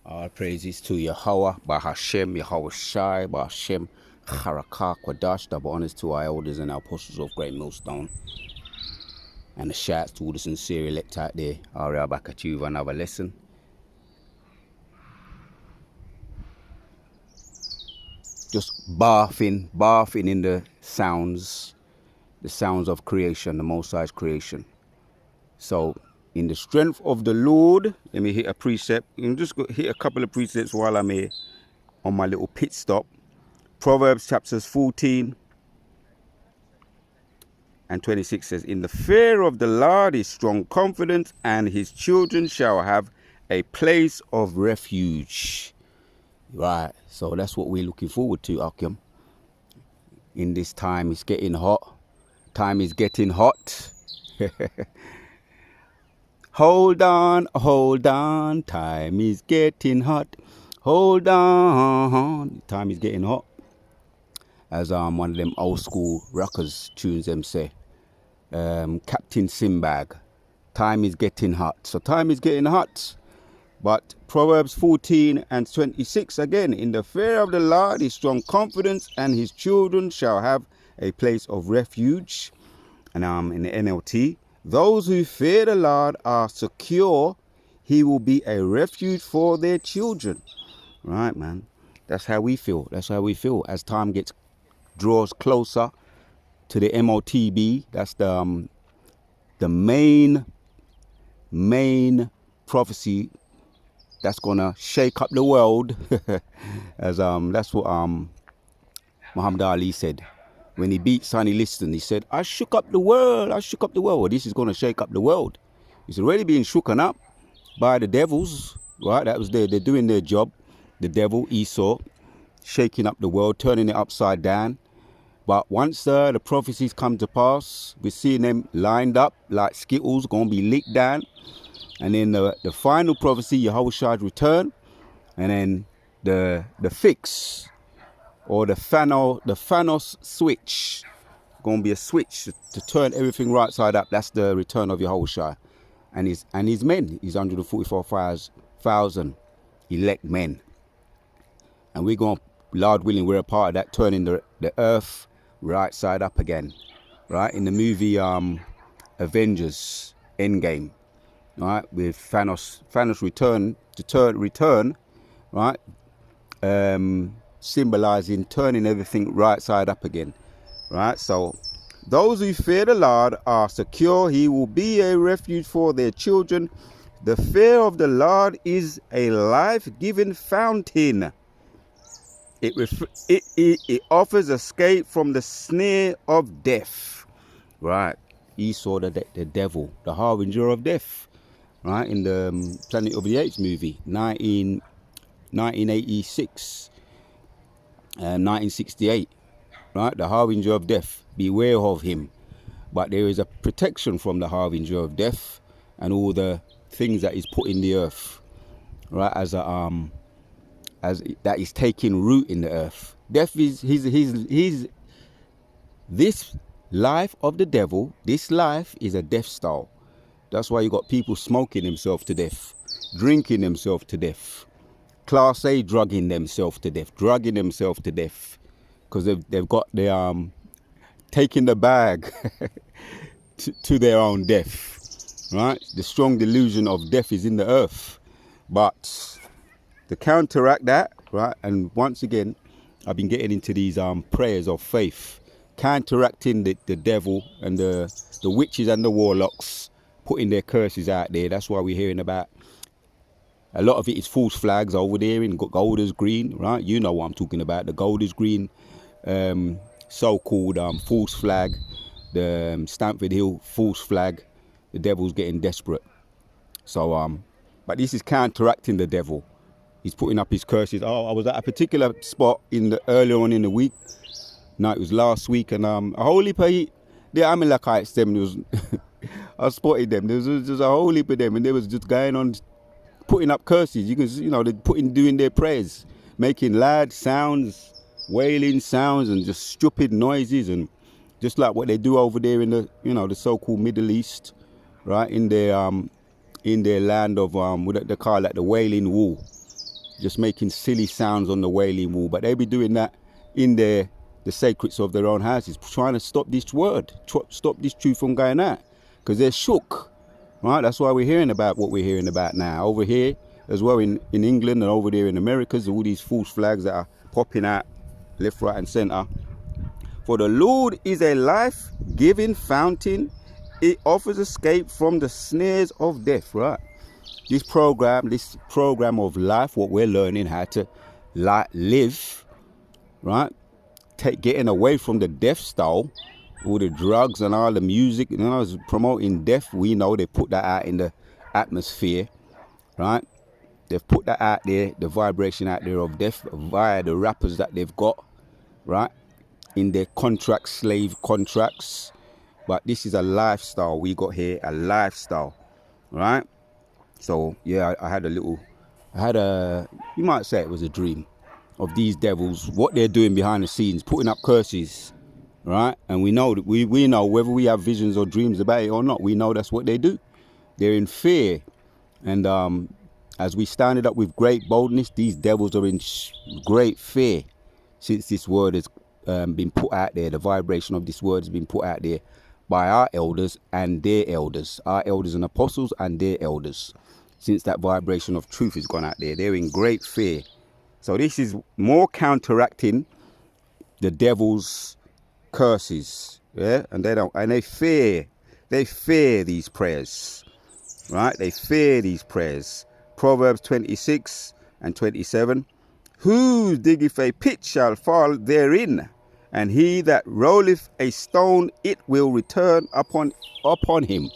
All praises to Yahweh, Bahashem, Yahweh Shai, Bahashem, Harakah, Kwadash, double honors to our elders and our apostles of Great Millstone. And the shouts to all the sincere elect out there. I'll be back at you with another lesson. Just bathing in the sounds of creation, the Most High's creation. So, in the strength of the Lord, let me hit a precept. You can just hit a couple of precepts while I'm here on my little pit stop. Proverbs chapters 14 and 26 says, in the fear of the Lord is strong confidence, and his children shall have a place of refuge. Right, so that's what we're looking forward to, Akim. In this time, it's getting hot. Time is getting hot. Hold on, time is getting hot. Hold on, time is getting hot. As one of them old school rockers tunes them say. Captain Simbag, time is getting hot. So time is getting hot. But Proverbs 14 and 26 again, in the fear of the Lord is strong confidence, and his children shall have a place of refuge. And in the NLT, those who fear the Lord are secure. He will be a refuge for their children. Right, man. That's how we feel. That's how we feel as time draws closer to the MOTB. That's the main prophecy that's gonna shake up the world. As that's what Muhammad Ali said when he beat Sonny Liston. He said, I shook up the world. Well, this is gonna shake up the world. It's already being shooken up by the devils, right? That was they're doing their job. The devil, Esau, shaking up the world, turning it upside down. But once the prophecies come to pass, we're seeing them lined up like Skittles, going to be licked down. And then the final prophecy, Yahushua's return. And then the fix, or the Thanos switch. Going to be a switch to turn everything right side up. That's the return of Yahushua and his men, his 144,000 elect men. And we're going, Lord willing, we're a part of that, turning the earth right side up again, right? In the movie Avengers Endgame, right? With Thanos return, right? Symbolizing turning everything right side up again, right? So those who fear the Lord are secure. He will be a refuge for their children. The fear of the Lord is a life-giving fountain. It offers escape from the snare of death. Right. Esau, the devil, the harbinger of death. Right. In the Planet of the Apes movie, 1986, 1968. Right. The harbinger of death. Beware of him. But there is a protection from the harbinger of death and all the things that is put in the earth. Right. As that is taking root in the earth. Death is this life of the devil. This life is a death style. That's why you got people smoking themselves to death, drinking themselves to death, Class A drugging themselves to death, because they've got their taking the bag to their own death. Right, the strong delusion of death is in the earth, but to counteract that, right, and once again, I've been getting into these prayers of faith, counteracting the devil and the witches and the warlocks, putting their curses out there. That's why we're hearing about, a lot of it is false flags over there in Golders Green, right? You know what I'm talking about, the Golders Green so-called false flag, the Stamford Hill false flag. The devil's getting desperate. So, but this is counteracting the devil. He's putting up his curses. Oh, I was at a particular spot earlier on in the week. No, it was last week, and a whole heap of the Amalekites, I spotted them. There was just a whole heap of them, and they was just going on putting up curses. They're doing their prayers, making loud sounds, wailing sounds, and just stupid noises, and just like what they do over there in the the so-called Middle East, right? In their land of what they call like the Wailing Wall. just making silly sounds on the Wailing Wall. But they be doing that in the sacreds of their own houses, trying to stop this word, stop this truth from going out, because they're shook, right? That's why we're hearing about what we're hearing about now. Over here as well in England and over there in Americas, all these false flags that are popping out left, right and centre. For the Lord is a life-giving fountain. It offers escape from the snares of death, right? This program of life, what we're learning how to live, right? Getting away from the death style, all the drugs and all the music, promoting death. We know they put that out in the atmosphere, right? They've put that out there, the vibration out there of death via the rappers that they've got, right? In their contracts, slave contracts. But this is a lifestyle we got here, a lifestyle, right? So yeah, I had you might say it was a dream of these devils, what they're doing behind the scenes, putting up curses, right? And we know that we know whether we have visions or dreams about it or not, we know that's what they do. They're in fear. And as we stand it up with great boldness, these devils are in great fear since this word has been put out there. The vibration of this word has been put out there by our elders and their elders, our elders and apostles and their elders. Since that vibration of truth has gone out there, they're in great fear. So this is more counteracting the devil's curses, yeah. And they fear these prayers, right? They fear these prayers. Proverbs 26 and 27. Who diggeth a pit shall fall therein, and he that rolleth a stone, it will return upon him.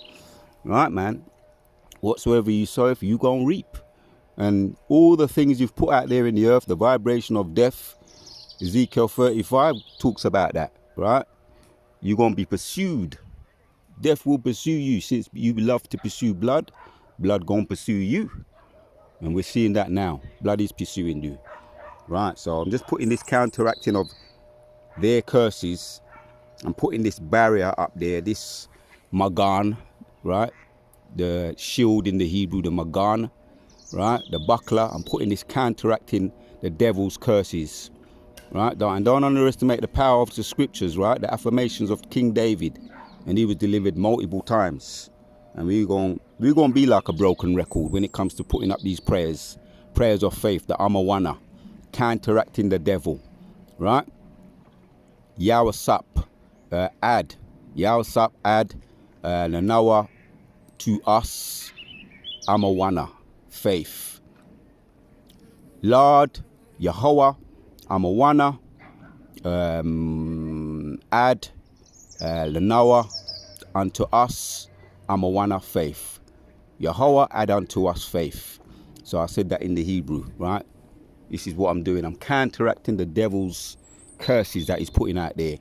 Right, man? Whatsoever you sow, you gonna reap. And all the things you've put out there in the earth, the vibration of death, Ezekiel 35 talks about that, right? You're gonna be pursued. Death will pursue you. Since you love to pursue blood gonna pursue you. And we're seeing that now. Blood is pursuing you. Right, so I'm just putting this counteracting of their curses. I'm putting this barrier up there, this magan, right? The shield in the Hebrew, the magan, right? The buckler. I'm putting this counteracting the devil's curses, right? And don't underestimate the power of the scriptures, right? The affirmations of King David, and he was delivered multiple times. And we're going to be like a broken record when it comes to putting up these prayers of faith, the Amawana, counteracting the devil, right? Yawasap, add Nanawa to us, Amawana, faith. Lord, Yahweh, Amawana, add Lanawa unto us, Amawana, faith. Yahweh, add unto us faith. So I said that in the Hebrew, right? This is what I'm doing. I'm counteracting the devil's curses that he's putting out there.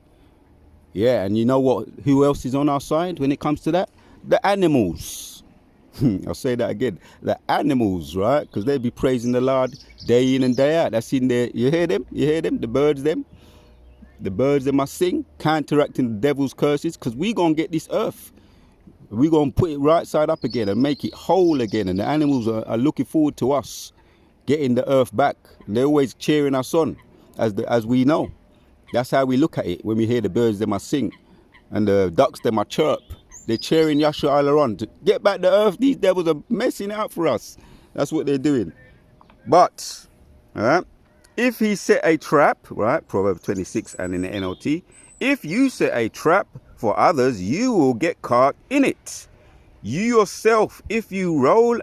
Yeah, and you know what? Who else is on our side when it comes to that? The animals. I'll say that again. The animals, right? Because they be praising the Lord day in and day out. That's in there. You hear them? The birds, them must sing, counteracting the devil's curses, because we going to get this earth. We're going to put it right side up again and make it whole again. And the animals are looking forward to us getting the earth back. They're always cheering us on, as we know. That's how we look at it when we hear the birds, they must sing. And the ducks, they must chirp. They're cheering Yahshua Alaron to get back the earth. These devils are messing out for us. That's what they're doing. But, if he set a trap, right, Proverbs 26 and in the NLT, if you set a trap for others, you will get caught in it. You yourself, if you roll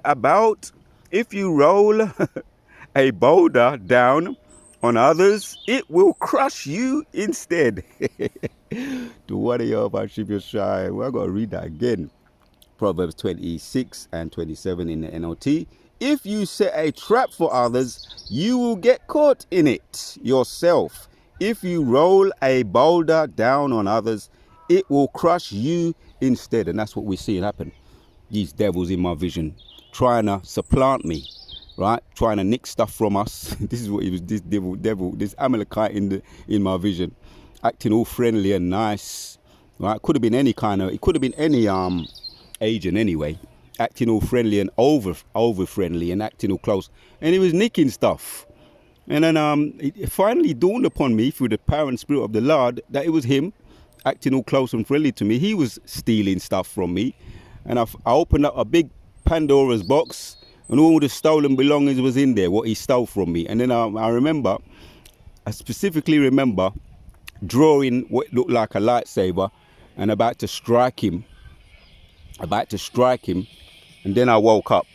a boulder down on others, it will crush you instead. To what are you about, Shibyoshai? We're going to read that again. Proverbs 26 and 27 in the NLT. If you set a trap for others, you will get caught in it yourself. If you roll a boulder down on others, it will crush you instead. And that's what we're seeing happen. These devils in my vision trying to supplant me, right? Trying to nick stuff from us. This is what it was. This devil, this Amalekite in my vision, acting all friendly and nice, right? It could have been any agent anyway, acting all friendly and over friendly and acting all close, and he was nicking stuff. And then it finally dawned upon me through the power and spirit of the Lord that it was him acting all close and friendly to me. He was stealing stuff from me, and I opened up a big Pandora's box, and all the stolen belongings was in there, what he stole from me. And then I specifically remember drawing what looked like a lightsaber and about to strike him, and then I woke up.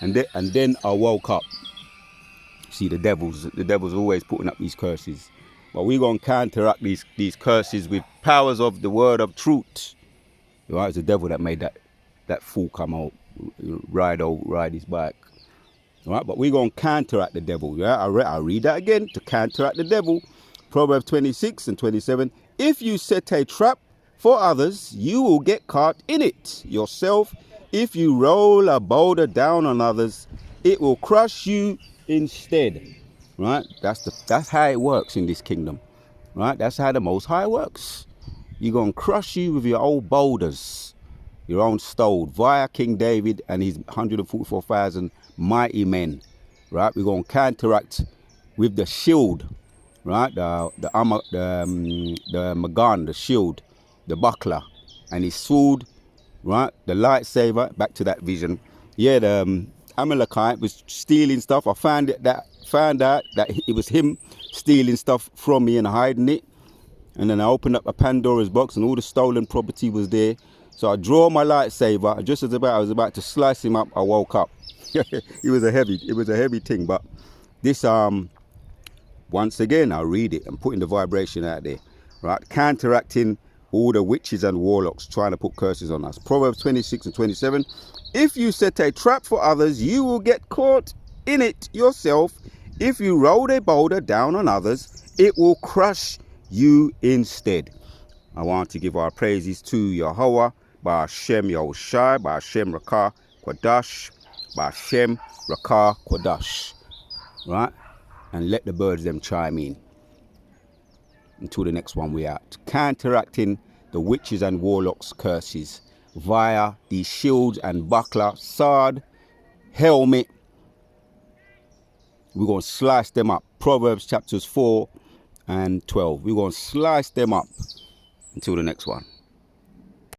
And then I woke up. See, the devil's always putting up these curses. But we're going to counteract these curses with powers of the word of truth. Right? It's the devil that made that fool come out, ride his bike. Right? But we're going to counteract the devil. Yeah? I'll read that again. To counteract the devil. Proverbs 26 and 27. If you set a trap for others, you will get caught in it yourself. If you roll a boulder down on others, it will crush you instead. Right? That's how it works in this kingdom. Right? That's how the Most High works. You're going to crush you with your old boulders, your own stone, via King David and his 144,000 mighty men. Right? We're going to counteract with the shield. Right? The Magan, the shield, the buckler, and his sword. Right? The lightsaber. Back to that vision. Yeah, the Amalekite was stealing stuff. I found out that it was him stealing stuff from me and hiding it. And then I opened up a Pandora's box and all the stolen property was there. So I draw my lightsaber. Just as I was about to slice him up, I woke up. It was a heavy thing. But this once again, I'll read it and putting the vibration out there. Right? Counteracting all the witches and warlocks trying to put curses on us. Proverbs 26 and 27. If you set a trap for others, you will get caught in it yourself. If you roll a boulder down on others, it will crush you instead. I want to give our praises to Yahweh, by Hashem Yahushai, by Hashem Rakah Kwadash, by Hashem Rakah Kwadash. Right? And let the birds them chime in. Until the next one we out. Counteracting the witches and warlocks curses via the shield and buckler, sword, helmet. We're going to slice them up. Proverbs chapters 4 and 12. We're going to slice them up. Until the next one.